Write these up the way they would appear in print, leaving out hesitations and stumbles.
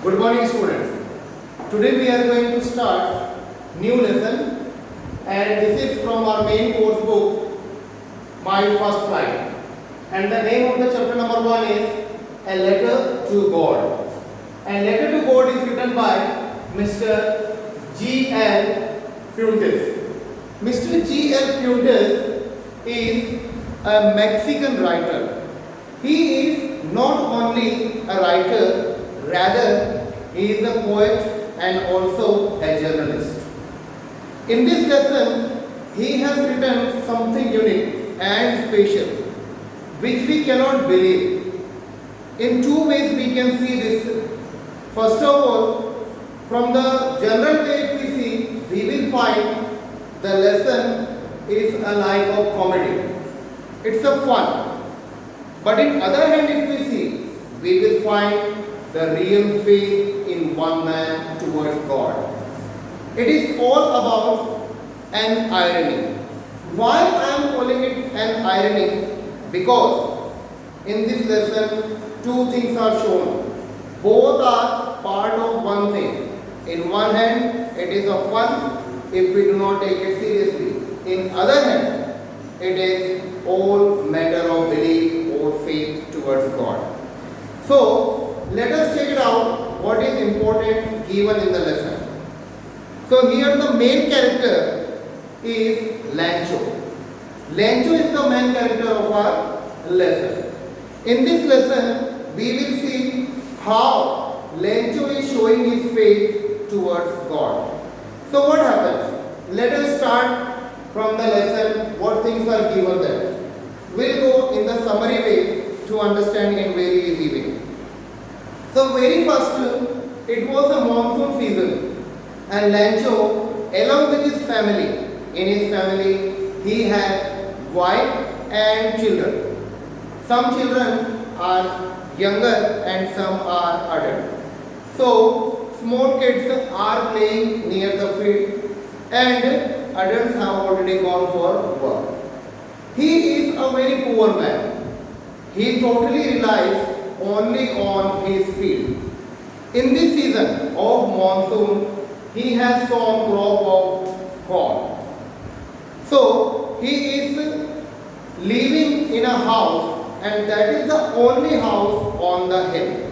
Good morning, students. Today we are going to start new lesson, and this is from our main course book, My First Flight. And the name of the chapter number 1 is A Letter to God. And Letter to God is written by Mr. G.L. Fuentes. Mr. G.L. Fuentes is a Mexican writer. He is not only a writer, rather, he is a poet and also a journalist. In this lesson, he has written something unique and special, which we cannot believe. In two ways we can see this. First of all, from the general way we see, we will find the lesson is a like of comedy. It's a fun. But in other hand, if we see, we will find the real faith in one man towards God. It is all about an irony. Why I am calling it an irony? Because in this lesson, two things are shown. Both are part of one thing. In one hand, it is a fun if we do not take it seriously. In other hand, it is all matter of belief or faith towards God. So, let us check it out what is important given in the lesson. So, here the main character is Lancho. Lancho is the main character of our lesson. In this lesson, we will see how Lancho is showing his faith towards God. So, what happens? Let us start from the lesson, what things are given there. We'll go in the summary way to understand in very easy way. So very first, it was a monsoon season, and Lancho, along with his family, in his family, he had wife and children. Some children are younger and some are adult. So small kids are playing near the field, and adults have already gone for work. He is a very poor man. He totally relies only on his field. In this season of monsoon, he has sown crop of corn. So he is living in a house, and that is the only house on the hill.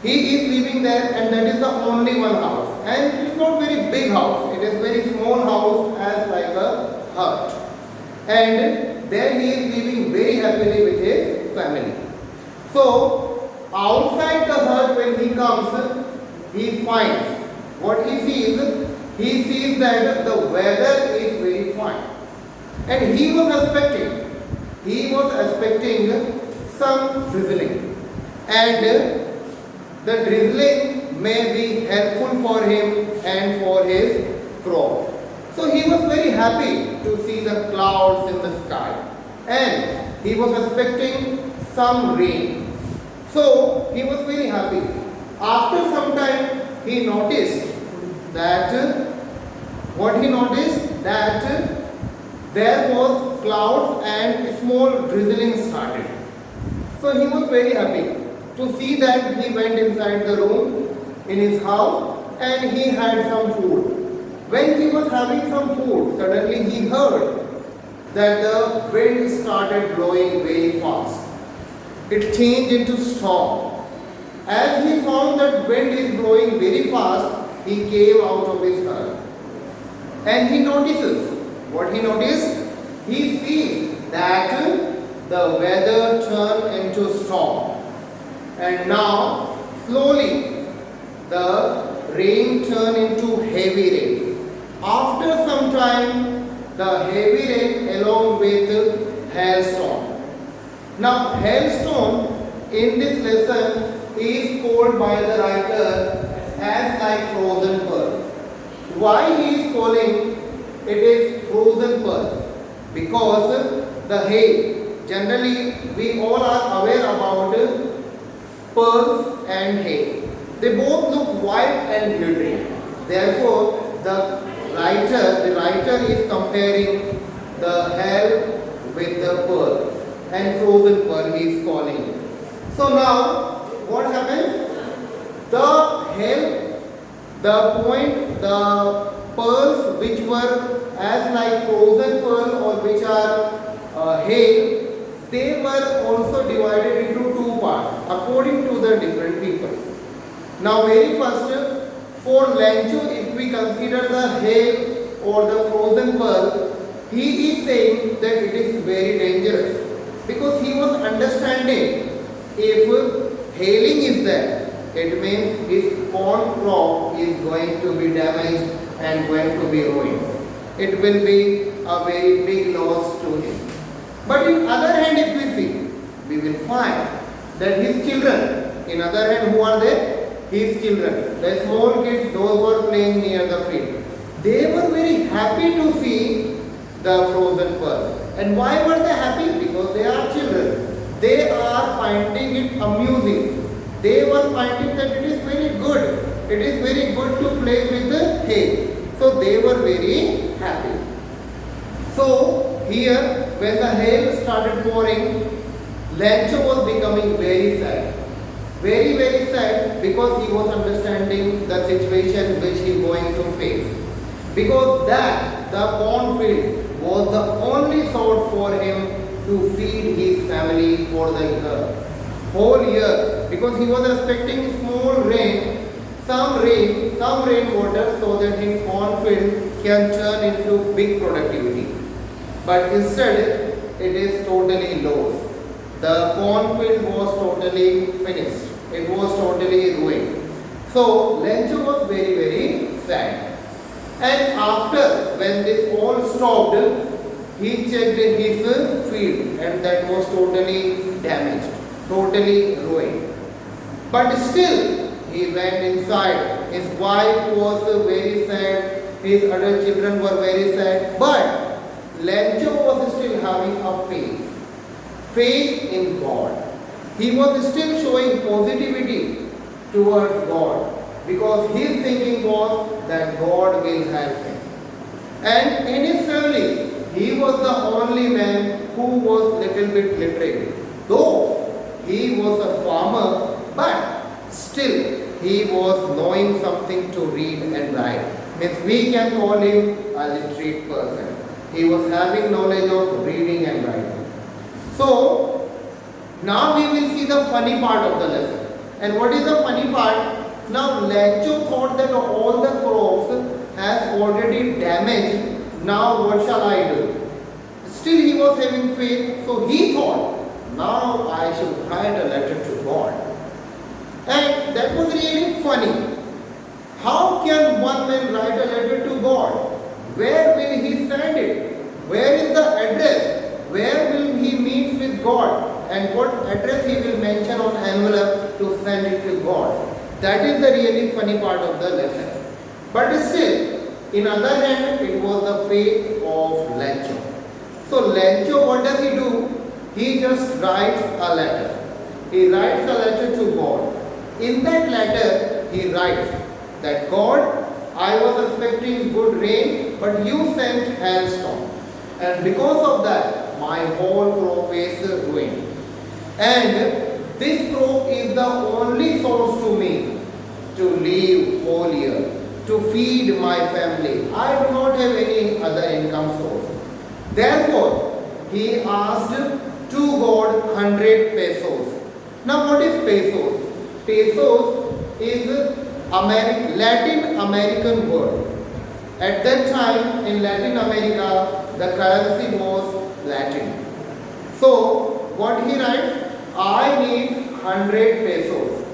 He is living there, and that is the only one house. And it is not very big house. It is very small house, as like a hut. And there he is living very happily with his family. So, outside the hut when he comes, he finds what he sees. He sees that the weather is very fine. And he was expecting some drizzling. And the drizzling may be helpful for him and for his crop. So he was very happy to see the clouds in the sky. And he was expecting some rain. So he was very happy. After some time, he noticed that there was clouds and small drizzling started. So he was very happy to see that. He went inside the room in his house and he had some food. When he was having some food, suddenly he heard that the wind started blowing very fast. It changed into storm. As he found that wind is blowing very fast, he came out of his hut. And he notices. What he noticed? He sees that the weather turned into storm. And now, slowly, the rain turned into heavy rain. After some time, the heavy rain along with hailstorm. Now, hailstone in this lesson is called by the writer as like frozen pearl. Why he is calling it is frozen pearl? Because the hail, generally we all are aware about pearls and hail. They both look white and glittering. Therefore, the writer is comparing the hail with the pearl. And frozen pearl he is calling it. So now what happens? The the pearls which were as like frozen pearl or which are hail, they were also divided into two parts according to the different people. Now very first, for Lancho, if we consider the hail or the frozen pearl, he is saying that it is very dangerous because he was understanding if hailing is there, it means his corn crop is going to be damaged and going to be ruined. It will be a very big loss to him. But in other hand, if we see, we will find that his children, in other hand, who are they? His children, the small kids, those who are playing near the field, they were very happy to see the frozen pearl. And why were they happy? Because they are children. They are finding it amusing. They were finding that it is very good. It is very good to play with the hail. So they were very happy. So here, when the hail started pouring, Lancho was becoming very sad. Very, very sad because he was understanding the situation which he was going to face. Because that, the cornfield, was the only source for him to feed his family for the whole year. Because he was expecting small rain, some rainwater, so that his cornfield can turn into big productivity. But instead, it is totally lost. The cornfield was totally finished. It was totally ruined. So Lancho was very, very sad. And after, when this all stopped, he checked his field and that was totally damaged, totally ruined. But still, he went inside. His wife was very sad. His other children were very sad. But Lancho was still having a faith in God. He was still showing positivity towards God because his thinking was that God will help him. And in his family, he was the only man who was little bit literate. Though he was a farmer, but still he was knowing something to read and write. Means we can call him a literate person. He was having knowledge of reading and writing. So, now we will see the funny part of the lesson. And what is the funny part? Now Lancho thought that all the crops has already damaged. Now what shall I do? Still he was having faith. So he thought, now I should write a letter to God. And that was really funny. How can one man write a letter to God? Where will he send it? Where is the address? Where will he meet with God? And what address he will mention on envelope to send it to God. That is the really funny part of the lesson. But still, in other hand, it was the faith of Lancho. So Lancho, what does he do? He just writes a letter. He writes a letter to God. In that letter, he writes that God, I was expecting good rain, but you sent hailstorm. And because of that, my whole crop is ruined. And this crop is the only source to me to live whole year, to feed my family. I do not have any other income source. Therefore, he asked to God 100 pesos. Now what is pesos? Pesos is Latin American word. At that time in Latin America, the currency was Latin. So what he writes? I need 100 pesos.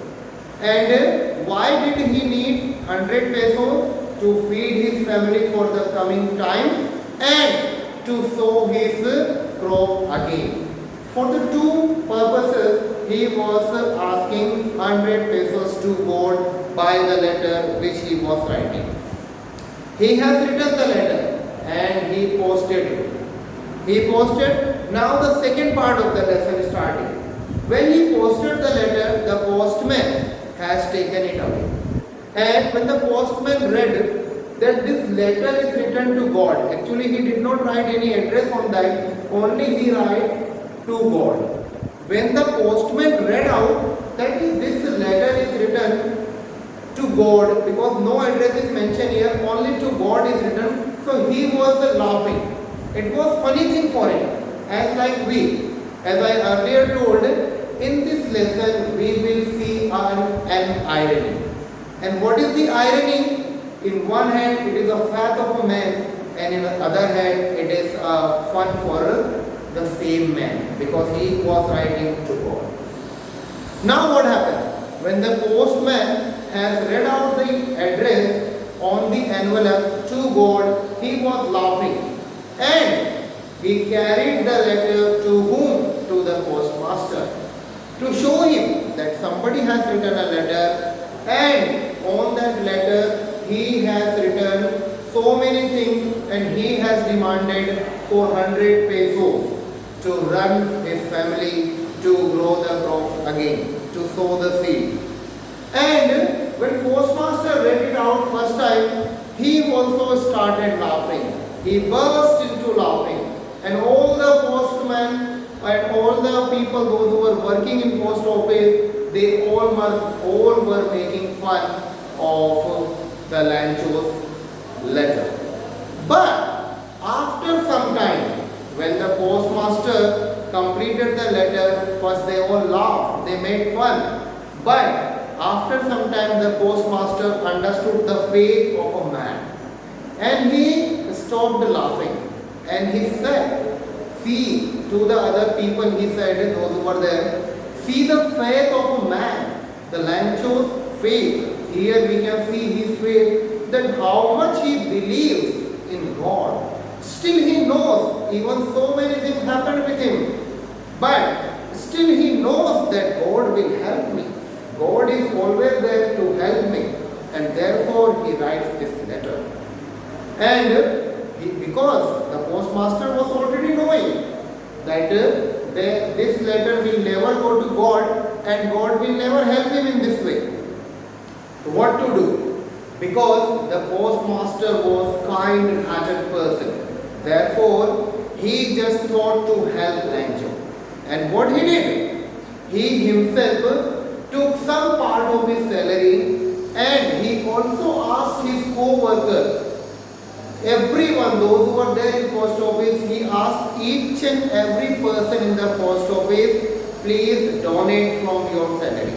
And why did he need 100 pesos? To feed his family for the coming time and to sow his crop again. For the two purposes, he was asking 100 pesos to God by the letter which he was writing. He has written the letter and he posted it. He posted. Now the second part of the lesson starting. When he posted the letter, the postman has taken it away. And when the postman read that this letter is written to God, actually he did not write any address on that, only he write to God. When the postman read out that this letter is written to God, because no address is mentioned here, only to God is written. So he was laughing. It was funny thing for him. As like we, as I earlier told, in this lesson we will see an irony. And what is the irony? In one hand it is a fact of a man, and in the other hand it is fun for the same man, because he was writing to God. Now what happened? When the postman has read out the address on the envelope to God, he was laughing, and he carried the letter to whom? To the postmaster, to show him that somebody has written a letter, and on that letter he has written so many things, and he has demanded 400 pesos to run his family, to grow the crops again, to sow the seed. And when postmaster read it out first time, he also started laughing. He burst into laughing, and all the postmen and all the people, those who were working in post office, they all were making fun of the Lancho's letter. But after some time, when the postmaster completed the letter, first they all laughed, they made fun. But after some time, the postmaster understood the faith of a man, and he stopped laughing, and he said, see, to the other people, he said, those who were there, see the faith of a man, the Lancho's faith. Here we can see his faith, that how much he believes in God. Still he knows, even so many things happened with him, but still he knows that God will help me. God is always there to help me, and therefore he writes this letter. And because the postmaster was already knowing that this letter will never go to God, and God will never help him in this way. So what to do? Because the postmaster was kind-hearted person. Therefore, he just thought to help Lancho. And what he did? He himself took some part of his salary, and he also asked his co-worker, everyone, those who were there in post office, he asked each and every person in the post office, please donate from your salary.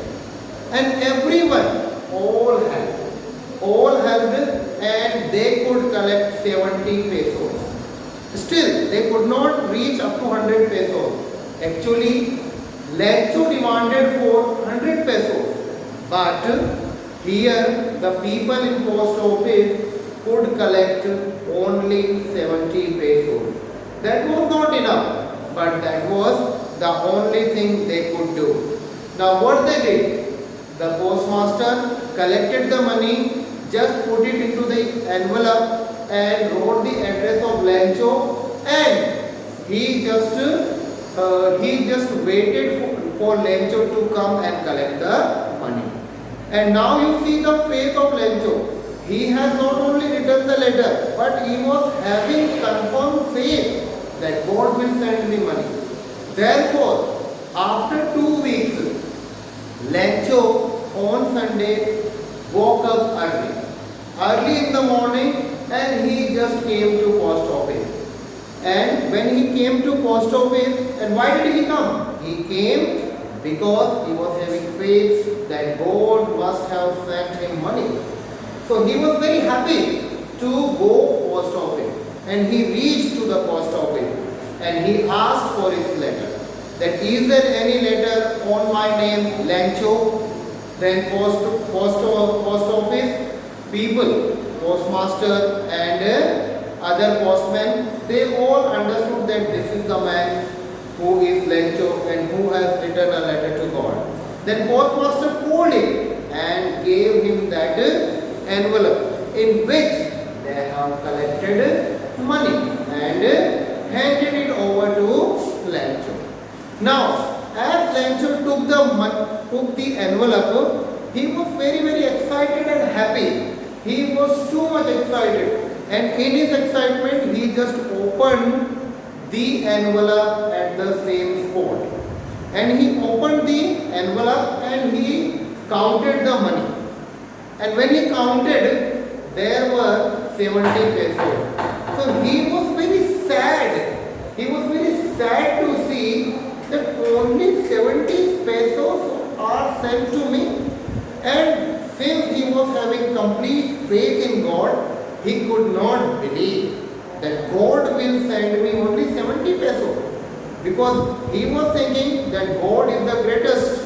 And everyone, all helped, and they could collect 70 pesos. Still, they could not reach up to 100 pesos. Actually, Lancho demanded for 100 pesos, but here the people in post office could collect only 70 pesos. That was not enough, but that was the only thing they could do. Now what they did? The postmaster collected the money, just put it into the envelope and wrote the address of Lancho, and he just waited for Lancho to come and collect the money. And now you see the faith of Lancho. He has not only written the letter, but he was having confirmed faith that God will send the money. Therefore, after 2 weeks, Lancho on Sunday woke up early in the morning, and he just came to post office. And when he came to post office, and why did he come? He came because he was having faith that God must have sent him money. So he was very happy to go post office, and he reached to the post office, and he asked for his letter. That is there any letter on my name, Lancho? Then post office people, postmaster and other postmen, they all understood that this is the man who is Lancho and who has written a letter to God. Then postmaster called him and gave him that envelope in which they have collected money and handed it over to Lancho. Now, as Lancho took the envelope, he was very excited and happy. He was too much excited, and in his excitement, he just opened the envelope at the same spot. And he opened the envelope and he counted the money. And when he counted, there were 70 pesos. So he was very sad. He was very sad to see that only 70 pesos are sent to me. And since he was having complete faith in God, he could not believe that God will send me only 70 pesos. Because he was thinking that God is the greatest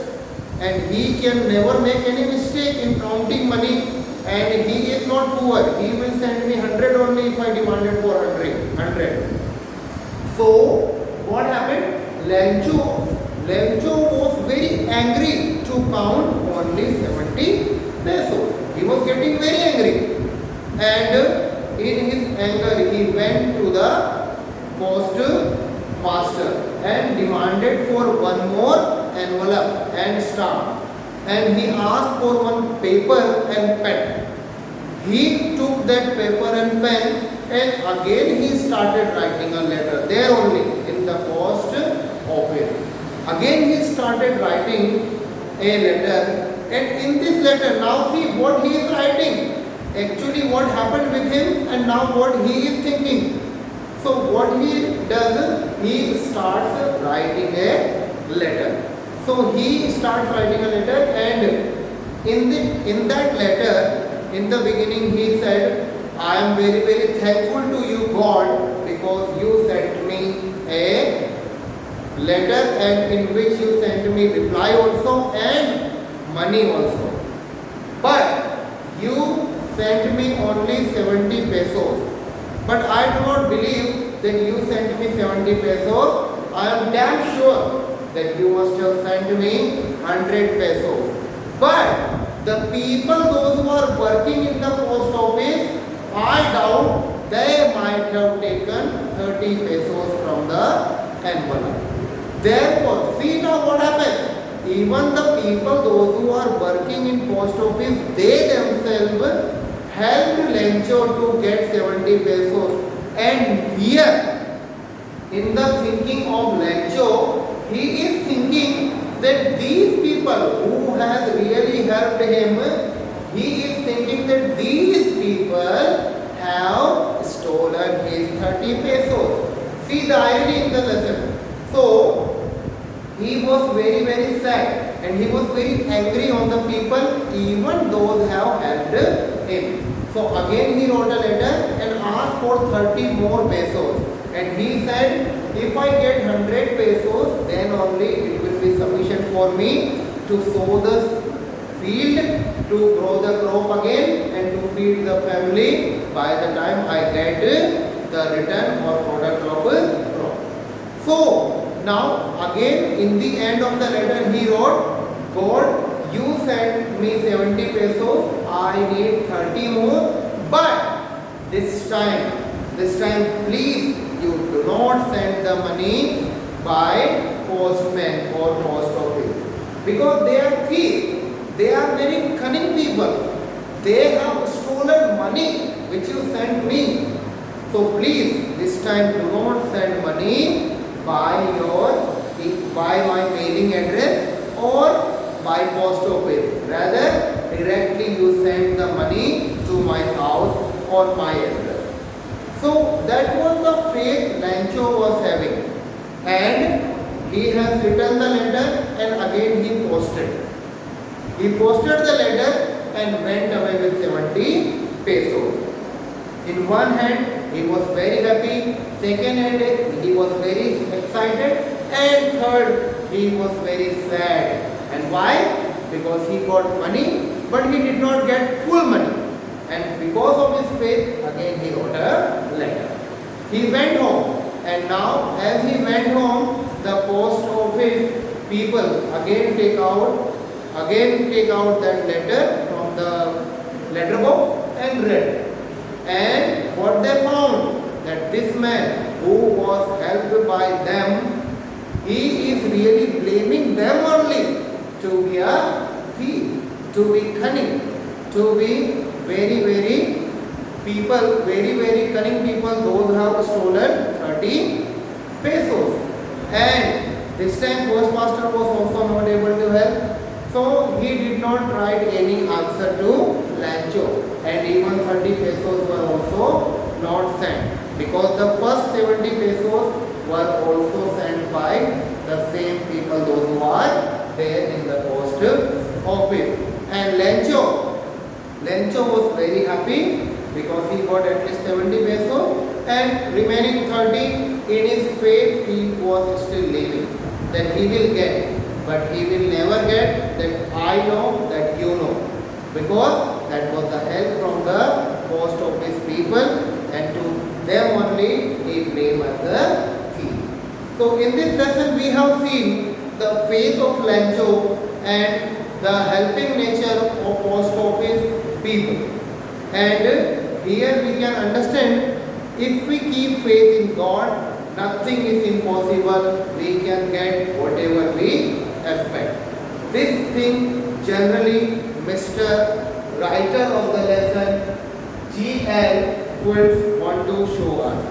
and he can never make any mistake in counting money, and he is not poor. He will send me 100 only if I demanded for 100. So what happened? Lencho was very angry to count only 70 pesos. He was getting very angry, and in his anger he went to the postmaster and demanded for one more envelope and stamp, and he asked for one paper and pen. He took that paper and pen, and again he started writing a letter there only in the post office. Again he started writing a letter, and in this letter, now see what he is writing. Actually what happened with him and now what he is thinking. So what he does, he starts writing a letter. So he starts writing a letter, and in that letter, in the beginning he said, I am very very thankful to you God, because you sent me a letter and in which you sent me reply also and money also. But you sent me only 70 pesos. But I do not believe that you sent me 70 pesos. I am damn sure that you must have sent me 100 pesos. But the people, those who are working in the post office, I doubt they might have taken 30 pesos from the envelope. Therefore, see now what happens. Even the people, those who are working in post office, they themselves helped Lencho to get 70 pesos. And here, in the thinking of Lencho, he is thinking that these people who has really helped him, he is thinking that these people have stolen his 30 pesos. See the irony in the lesson. So, he was very very sad and he was very angry on the people, even those have helped him. So again he wrote a letter and asked for 30 more pesos, and he said, if I get 100 pesos, then only it will be sufficient for me to sow the field, to grow the crop again, and to feed the family by the time I get the return or product of crop. So now again in the end of the letter he wrote, God, you sent me 70 pesos, I need 30 more, but this time please you do not send the money by postman or post office, because they are thieves, they are very cunning people, they have stolen money which you sent me. So please this time do not send money by my mailing address or by post office. Rather, directly you send the money to my house or my address. So that was the faith Lencho was having, and he has written the letter and again he posted. He posted the letter and went away with 70 pesos. In one hand, he was very happy. Second hand, he was very excited. And third, he was very sad. And why? Because he got money, but he did not get full money. And because of his faith, again he wrote a letter. He went home. And now, as he went home, the post office people again take out that letter from the letter box and read. And what they found, that this man who was helped by them, he is really blaming them only to be a thief, to be cunning, to be very cunning people, those who have stolen 30 pesos. And this time postmaster was also not able to help, so he did not write any answer to Lancho, and even 30 pesos were also not sent, because the first 70 pesos were also sent by the same people, those who are there in the post office. And Lancho was very happy because he got at least 70 pesos, and remaining 30, in his faith he was still living, that he will get, but he will never get that I know, that you know, because that was the help from the post office people, and to them only he blamed as a thief. So in this lesson we have seen the faith of Lancho and the helping nature of post office people. And here we can understand, if we keep faith in God, nothing is impossible. We can get whatever we expect. This thing generally Mr. Writer of the lesson G.L. Quilts want to show us.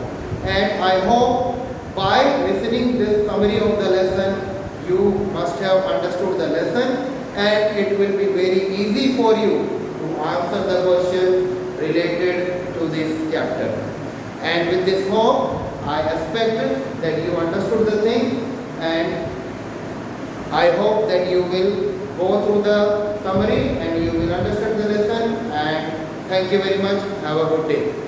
And I hope by listening this summary of the lesson, you must have understood the lesson, and it will be very easy for you to answer the question related to this chapter. And with this hope, I expect that you understood the thing, and I hope that you will go through the summary and you will understand the lesson. And thank you very much. Have a good day.